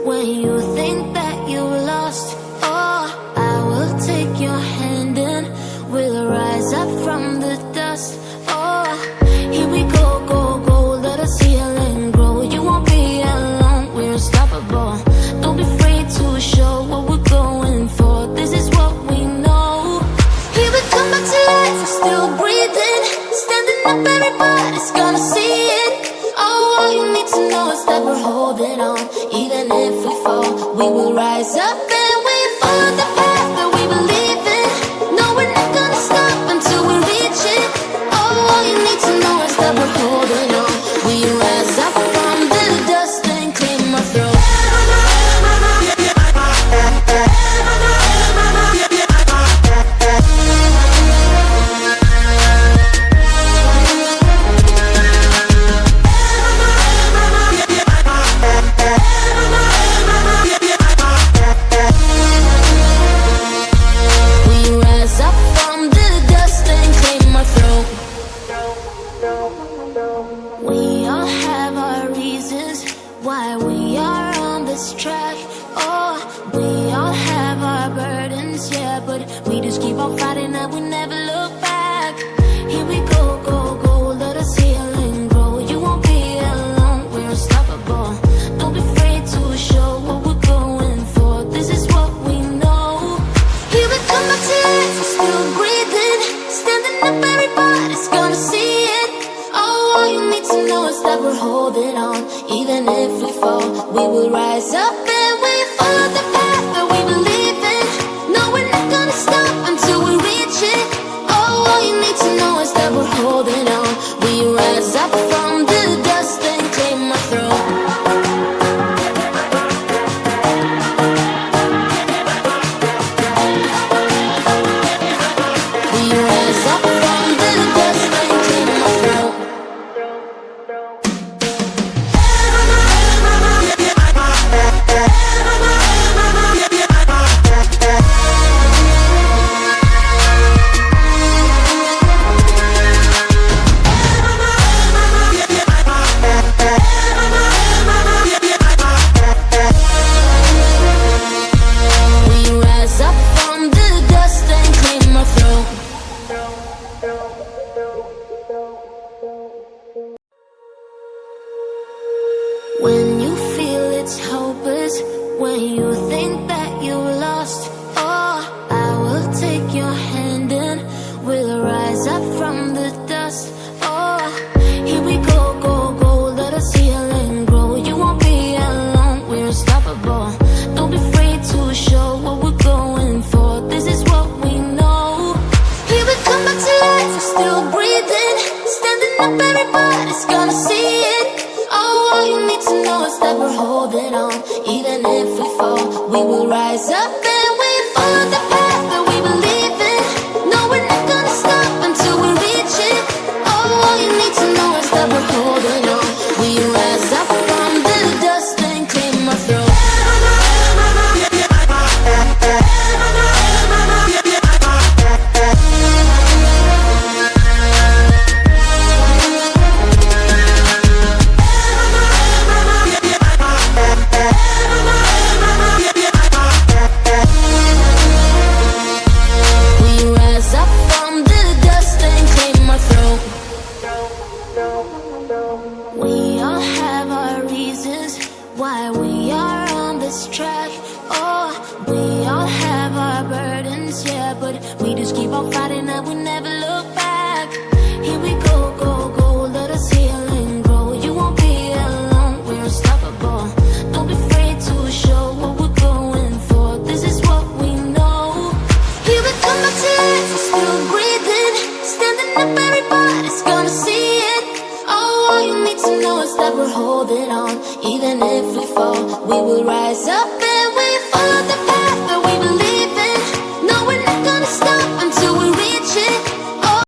when you think that you lost. Oh, I will take your hand and we'll rise up from the dust. Oh, here we go, go, go, let us heal and grow. You won't be alone, we're unstoppable. Don't be afraid to show what we're going for. This is what we know. Here we come back to life, we're still breathing. Standing up, everybody's gonna see it. Oh, all you need to know is that we're holding on. Even if we fall, we will rise up and we follow the path that we believe in. No, we're not gonna stop until we reach it. Oh, all you need to know is that we're holding on. We rise up from the dust and clean my throat. We all have our reasons why we are on this track. Oh, we all have our burdens, yeah, but we just keep on fighting and we never look back. Here we go, go, go, let us heal and grow. You won't be alone, we're unstoppable. Don't be afraid to show what we're going for. This is what we know. Here we come back to life, we're still breathing. Standing up, everybody's gonna see it. Oh, all you need to know is that we're holding on. Even if we fall, we will rise up and we follow the path that we believe in. No, we're not gonna stop until we reach it. Oh, all you need to know is that we're holding on. We rise up from the dust and clear my throat. We rise up from the dust and clear my throat. When you feel it's hopeless, when you think that you lost, oh, I will take your hand and we'll rise up from the dust. Oh, here we go, go, go, let us heal and grow. You won't be alone, we're unstoppable. Don't be afraid to show what we're going for. This is what we know. Here we come back to life, we're still breathing. Standing up, everybody's gonna see it. Oh, all you need to know is that we're holding on. Even if we fall, we will rise up and we follow the path that we believe in. No, we're not gonna stop until we reach it. Oh, all you need to know is that we're holding on. We rise up from the dust and clear my throat. We all have our reasons why we are on this track. Oh, we all have our burdens, yeah, but we just keep on fighting and we never look back. Here we go, go, go, let us heal and grow. You won't be alone, we're unstoppable. Don't be afraid to show what we're going for. This is what we know. Here we come back to life, we're still breathing. Standing up, everybody's gonna see it. Oh, all you need to know is that we're holding on. Even if we fall, we will rise up.